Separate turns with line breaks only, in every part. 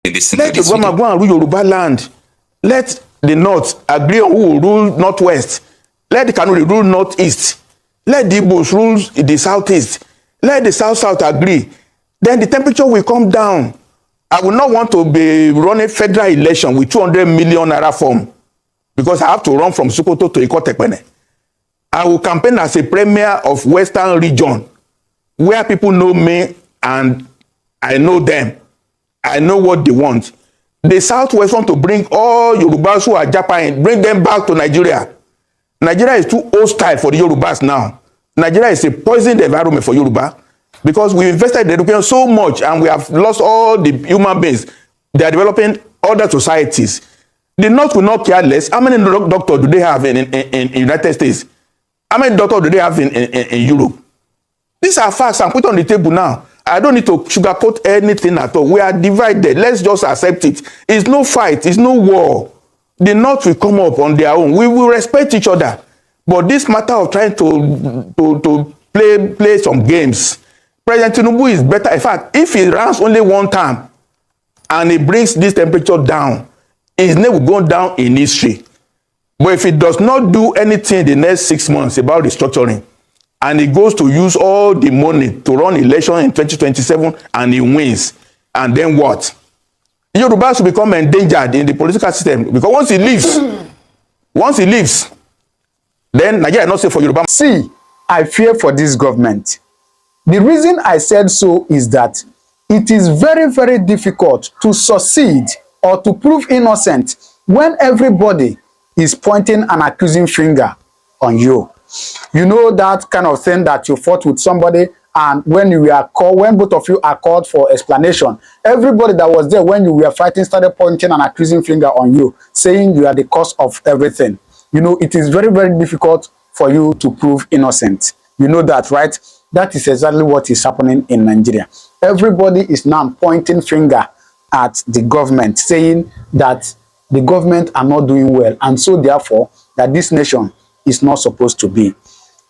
in this
Let the government go and rule Yoruba land. Let the North agree on who will rule Northwest. Let the Kanuri rule Northeast. Let the Igbos rule the Southeast. Let the South agree. Then the temperature will come down. I will not want to be running federal election with 200 million naira form because I have to run from Sokoto to Ikotepene. I will campaign as a premier of Western region where people know me and I know them. I know what they want. The Southwest want to bring all Yorubas who are Japan, bring them back to Nigeria. Nigeria is too hostile for the Yorubas now. Nigeria is a poisoned environment for Yoruba because we invested in education so much and we have lost all the human beings. They are developing other societies. The North will not care less. How many doctors do they have in United States? How many doctors do they have in Europe? These are facts I'm putting on the table now. I don't need to sugarcoat anything at all. We are divided. Let's just accept it. It's no fight. It's no war. The North will come up on their own. We will respect each other. But this matter of trying to play some games, President Tinubu is better. In fact, if he runs only one term and he brings this temperature down, his name will go down in history. But if he does not do anything in the next 6 months about restructuring, and he goes to use all the money to run election in 2027 and he wins, and then what? Yorubas will become endangered in the political system because once he leaves, then Nigeria is not safe for Yoruba.
See, I fear for this government. The reason I said so is that it is very, very difficult to succeed or to prove innocent when everybody is pointing an accusing finger on you. You know that kind of thing that you fought with somebody, and when both of you are called for explanation, everybody that was there when you were fighting started pointing an accusing finger on you, saying you are the cause of everything. You know, it is very, very difficult for you to prove innocent. You know that, right? That is exactly what is happening in Nigeria. Everybody is now pointing finger at the government, saying that the government are not doing well, and so therefore that this nation is not supposed to be.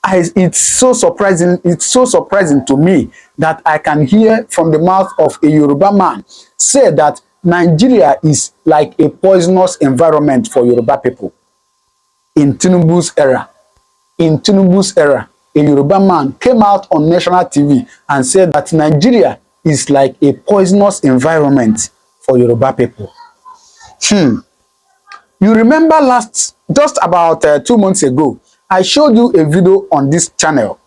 It's so surprising to me that I can hear from the mouth of a Yoruba man say that Nigeria is like a poisonous environment for Yoruba people. In Tinubu's era, a Yoruba man came out on national TV and said that Nigeria is like a poisonous environment for Yoruba people. You remember just about 2 months ago, I showed you a video on this channel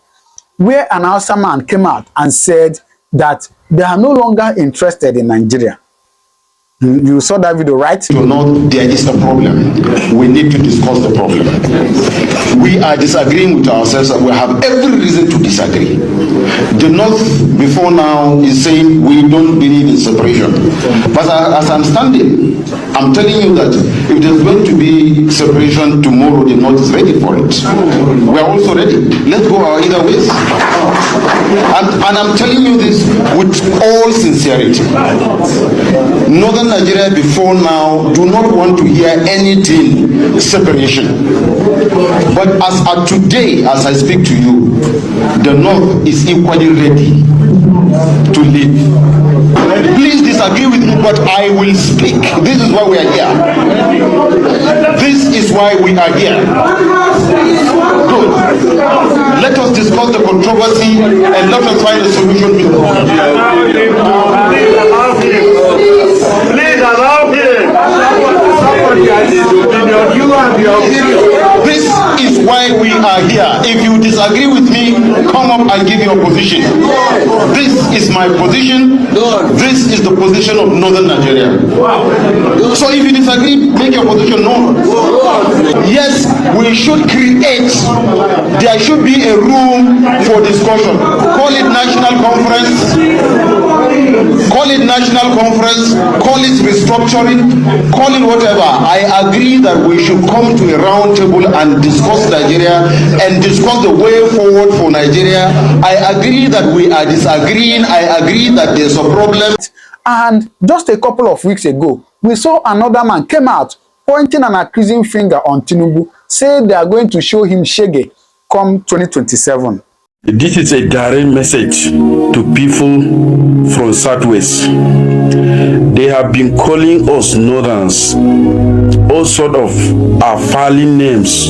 where an Hausa man came out and said that they are no longer interested in Nigeria. You saw that video, right?
You know, there is a problem. We need to discuss the problem. We are disagreeing with ourselves and we have every reason to disagree. The North before now is saying we don't believe in separation. But as I'm standing, I'm telling you that if there's going to be separation tomorrow, the North is ready for it. We are also ready. Let's go our either ways. And I'm telling you this with all sincerity. Northern Nigeria before now do not want to hear anything separation. But as of today, as I speak to you, the North is equally ready to leave. Please disagree with me, but I will speak. This is why we are here. This is why we are here. Good. Let us discuss the controversy and let us find a solution. Please allow him. Somebody has his opinion. You have your opinion. This is why we are here. If you disagree with me, come up and give your position. This is my position. This is the position of Northern Nigeria. So if you disagree, make your position known. Yes, we should create. There should be a room for discussion. Call it national conference. Call it national conference. Call it restructuring. Call it whatever. I agree that we should come to a round table and discuss Nigeria and discuss the way forward for Nigeria. I agree that we are disagreeing. I agree that there's a problem.
And just a couple of weeks ago, we saw another man came out pointing an accusing finger on Tinubu, saying they are going to show him shege come 2027.
This is a direct message to people from Southwest.
They have been calling us Northerns all sort of fouling names,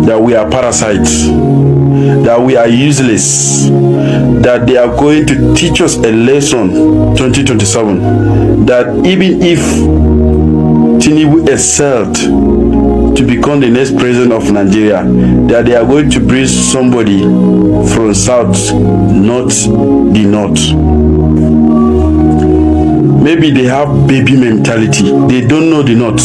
that we are parasites, that we are useless, that they are going to teach us a lesson 2027, that even if Tinubu excelled to become the next president of Nigeria, that they are going to bring somebody from south, not the north. Maybe they have baby mentality. They don't know the north.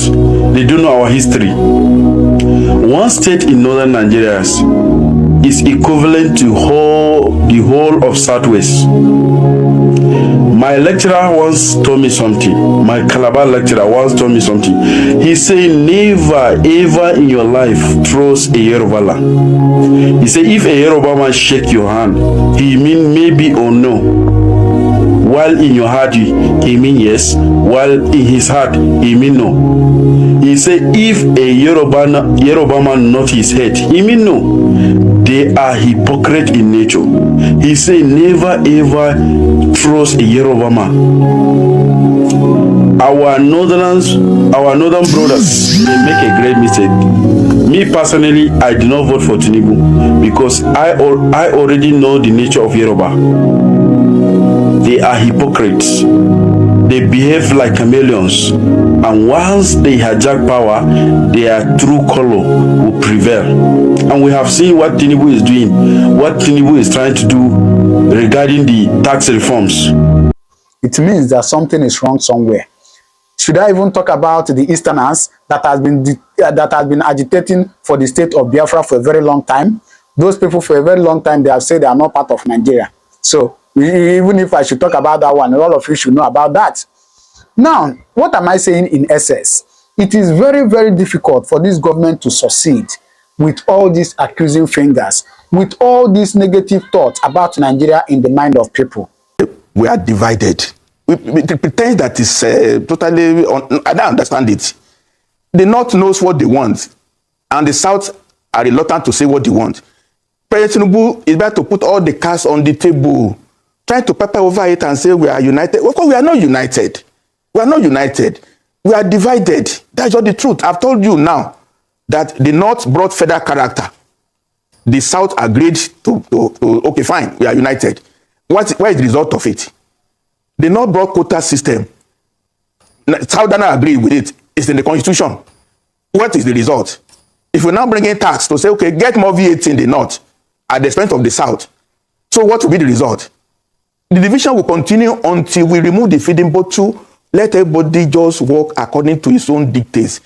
They don't know our history. One state in northern Nigeria is equivalent to the whole of southwest. My lecturer once told me something. My Calabar lecturer once told me something. He said, never ever in your life trust a Yoruba land. He said, if a Yoruba man shake your hand, he mean maybe or no. While in your heart, he mean yes. While in his heart, he mean no. He said, if a Yoruba man nod his head, he mean no. They are hypocrite in nature. He said, never ever trust a Yoruba man. Our northern brothers, they make a great mistake. Me personally, I do not vote for Tinubu because I already know the nature of Yoruba. They are hypocrites. They behave like chameleons, and once they hijack power, their true color will prevail. And we have seen what Tinubu is doing, what Tinubu is trying to do regarding the tax reforms.
It means that something is wrong somewhere. Should I even talk about the Easterners that has been agitating for the state of Biafra for a very long time? Those people for a very long time, they have said they are not part of Nigeria. So even if I should talk about that one, all of you should know about that. Now, what am I saying in essence? It is very, very difficult for this government to succeed with all these accusing fingers, with all these negative thoughts about Nigeria in the mind of people.
We are divided. We pretend that is totally, I don't understand it. The North knows what they want, and the South are reluctant to say what they want. President Tinubu is about to put all the cards on the table, trying to pepper over it and say we are united. Of course, we are not united. We are not united. We are divided. That's just the truth. I've told you now that the North brought federal character. The South agreed to okay, fine, we are united. What is the result of it? The North brought quota system. Southern agreed with it. It's in the constitution. What is the result? If we now bring in tax to say, okay, get more VAT in the North at the expense of the South, so what will be the result? The division will continue until we remove the feeding bottle. Let everybody just work according to his own dictates.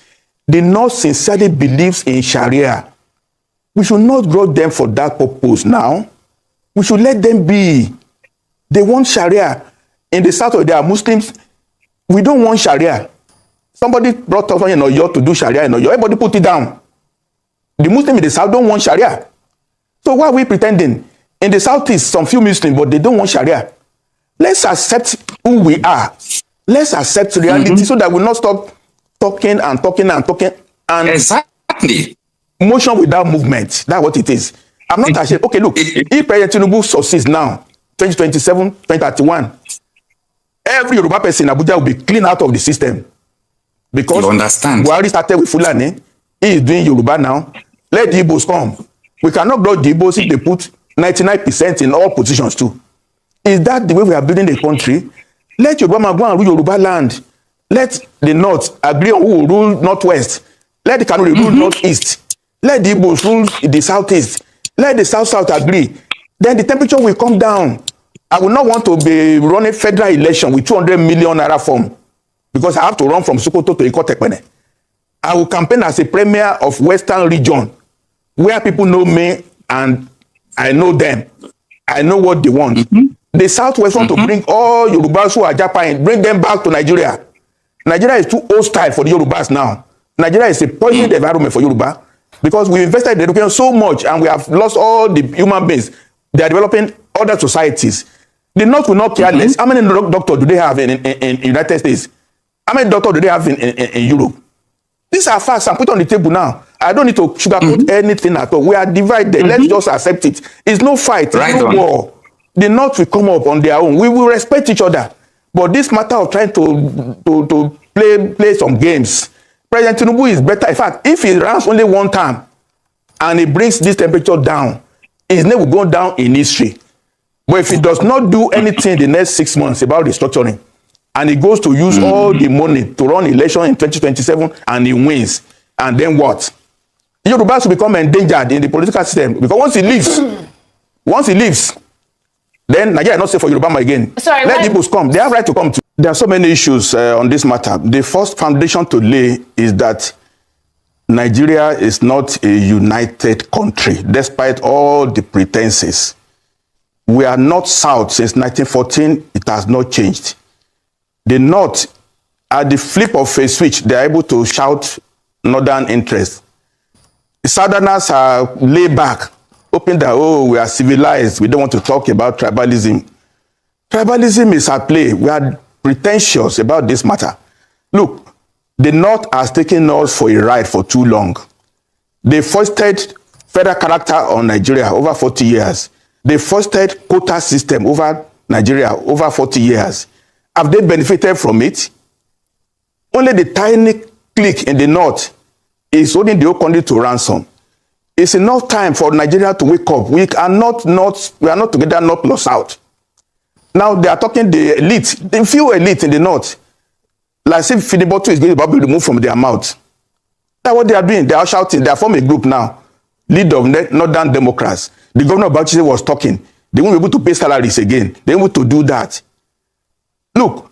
The North sincerely believes in Sharia. We should not draw them for that purpose now. We should let them be. They want Sharia. In the South, there are Muslims. We don't want Sharia. Somebody brought us in Oyo to do Sharia in Oyo. Everybody put it down. The Muslims in the South don't want Sharia. So why are we pretending? In the Southeast, some few Muslims, but they don't want Sharia. Let's accept who we are. Let's accept reality so that we'll not stop talking and talking and talking. And
exactly.
Motion without movement. That's what it is. I'm not ashamed. Okay, look, if President Tinubu succeeds now, 2027, 2031, every Yoruba person in Abuja will be cleaned out of the system. Because
you understand?
We already started with Fulani. He is doing Yoruba now. Let the Igbos come. We cannot block the Igbos if they put 99% in all positions too. Is that the way we are building the country? Let Yoruba man go and rule Yoruba land. Let the North agree on who will rule Northwest. Let the Kanuri rule Northeast. Let the Igbos rule the Southeast. Let the South agree. Then the temperature will come down. I will not want to be running federal election with 200 million naira form because I have to run from Sokoto to Ikotekpene. I will campaign as a premier of Western region where people know me and I know them. I know what they want. The Southwest want to bring all Yorubas who are Japan, bring them back to Nigeria. Nigeria is too hostile for the Yorubas now. Nigeria is a poisoned environment for Yoruba because we invested in education so much and we have lost all the human beings. They are developing other societies. The North will not care less. How many doctors do they have in United States? How many doctors do they have in Europe? These are facts. I'm put on the table now. I don't need to sugarcoat anything at all. We are divided. Let's just accept it. It's no fight. It's no war. The North will come up on their own. We will respect each other. But this matter of trying to play some games, President Tinubu is better. In fact, if he runs only one time and he brings this temperature down, his name will go down in history. But if he does not do anything in the next 6 months about restructuring, and he goes to use all the money to run election in 2027 and he wins, and then what? Yoruba will become endangered in the political system, because once he leaves, then Nigeria is not safe for Yoruba again.
Sorry,
let Igbos come. They have right to come too. There are so many issues on this matter. The first foundation to lay is that Nigeria is not a united country, despite all the pretenses. We are not South since 1914. It has not changed. The North, at the flip of a switch, they are able to shout Northern interest. The Southerners are laid back, hoping that, oh, we are civilized. We don't want to talk about tribalism. Tribalism is at play. We are pretentious about this matter. Look, the North has taken us for a ride for too long. They foisted federal character on Nigeria over 40 years. They foisted quota system over Nigeria over 40 years. Have they benefited from it? Only the tiny clique in the North is holding the whole country to ransom. It's enough time for Nigeria to wake up. We are not together, North plus South. Now they are talking the elite, the few elite in the North. Like if the bottle is going to be removed from their mouth. That's what they are doing. They are shouting. They are forming a group now. Lead of Northern Democrats. The governor of Bauchi was talking. They won't be able to pay salaries again. They won't be able to do that. Look,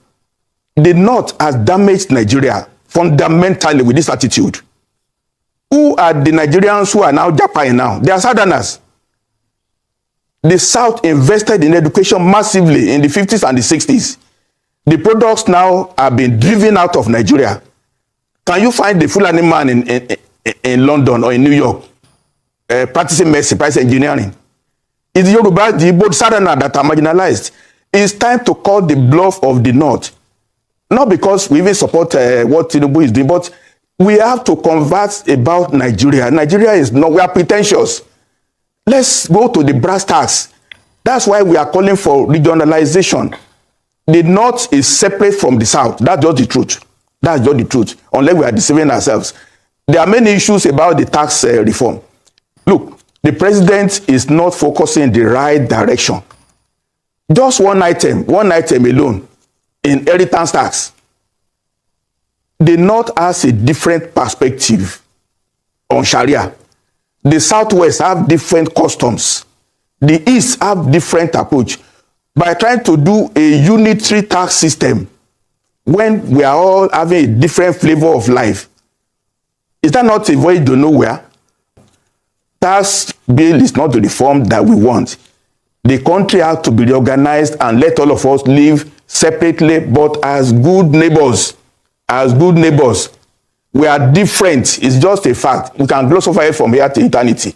the North has damaged Nigeria fundamentally with this attitude. Who are the Nigerians who are now Japan now? They are Southerners. The South invested in education massively in the 50s and the 60s. The products now have been driven out of Nigeria. Can you find the Fulani man in London or in New York practicing medicine, practicing engineering? It's Yoruba, the Igbo, Southerners that are marginalized. It's time to call the bluff of the North. Not because we even support what Tinubu is doing, but we have to converse about Nigeria. Nigeria is not, we are pretentious. Let's go to the brass tacks. That's why we are calling for regionalization. The North is separate from the South. That's just the truth. That's just the truth. Unless we are deceiving ourselves. There are many issues about the tax reform. Look, the president is not focusing in the right direction. Just one item alone, inheritance tax. The North has a different perspective on Sharia. The Southwest have different customs. The East have different approach. By trying to do a unitary tax system, when we are all having a different flavor of life, is that not a voyage to nowhere? Tax bill is not the reform that we want. The country has to be reorganized and let all of us live separately, but as good neighbors. As good neighbors. We are different. It's just a fact. We can gloss over it from here to eternity.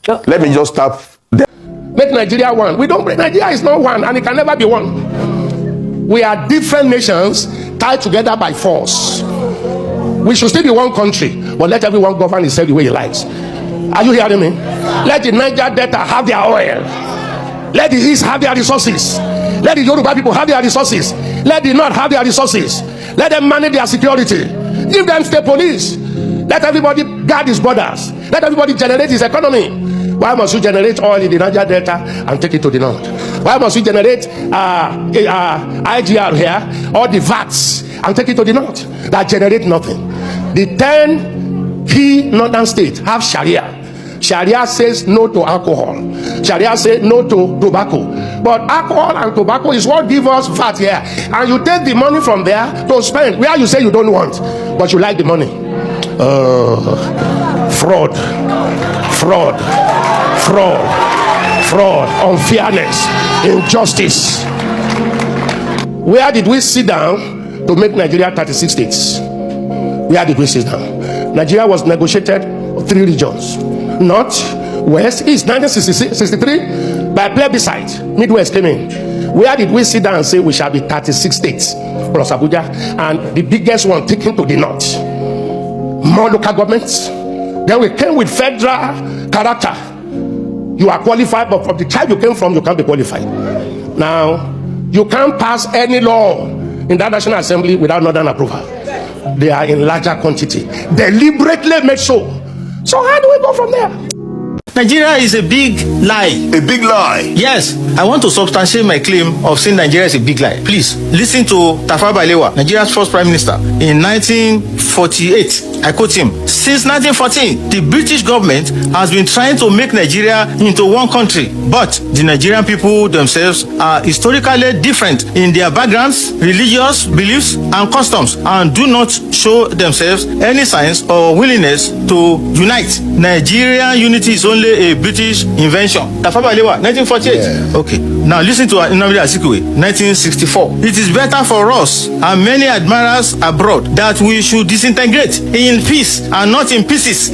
Let me just stop there.
Make Nigeria one. We don't. Nigeria is not one, and it can never be one. We are different nations tied together by force. We should still be one country, but let everyone govern itself the way he likes. Are you hearing me? Let the Niger Delta have their oil. Let the East have their resources. Let the Yoruba people have their resources. Let the North have their resources. Let them manage their security. Give them state police. Let everybody guard his borders. Let everybody generate his economy. Why must you generate oil in the Niger Delta and take it to the North? Why must you generate IGR here or the VATs and take it to the North? That generate nothing. The 10 key northern states have Sharia. Sharia says no to alcohol. Sharia says no to tobacco. But alcohol and tobacco is what give us VAT here. And you take the money from there to spend where you say you don't want, but you like the money. Fraud, unfairness, injustice. Where did we sit down to make Nigeria 36 states? Where did we sit down? Nigeria was negotiated 3 regions. North, West, East. 1963, by plebiscite, Midwest came in. Where did we sit down and say we shall be 36 states plus Abuja, and the biggest one taken to the North? More local governments. Then we came with federal character. You are qualified, but from the tribe you came from, you can't be qualified. Now, You can't pass any law in that National Assembly without Northern approval. They are in larger quantity, deliberately made so. So how do we go from there?
Nigeria is a big lie.
A big lie.
Yes, I want to substantiate my claim of saying Nigeria is a big lie. Please listen to Tafawa Balewa, Nigeria's first prime minister, in 1948. I quote him: "Since 1914, the British government has been trying to make Nigeria into one country, but the Nigerian people themselves are historically different in their backgrounds, religious beliefs, and customs, and do not show themselves any signs or willingness to unite. Nigerian unity is only a British invention." Tafawa Balewa, 1948.
Yeah.
Okay. Now listen to Nnamdi Azikiwe, 1964. "It is better for us and many admirers abroad that we should disintegrate in peace and not in pieces.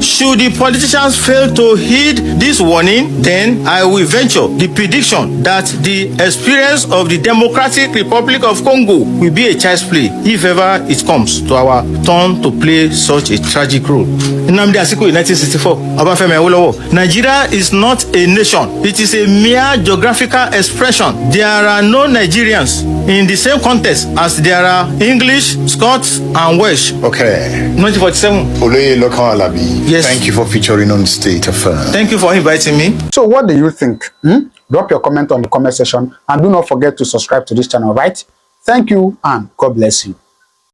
Should the politicians fail to heed this warning, then I will venture the prediction that the experience of the Democratic Republic of Congo will be a child's play if ever it comes to our turn to play such a tragic role." Nnamdi Azikiwe, 1964. Obafemi Awolowo, "Nigeria is not a nation. It is a mere geographical expression. There are no Nigerians in the same context as there are English, Scots, and Welsh."
Okay.
1947.
Oloye Lokan Alabi.
Yes.
Thank you for featuring on State Affairs.
Thank you for inviting me.
So what do you think? Drop your comment on the comment section and do not forget to subscribe to this channel, right? Thank you and God bless you.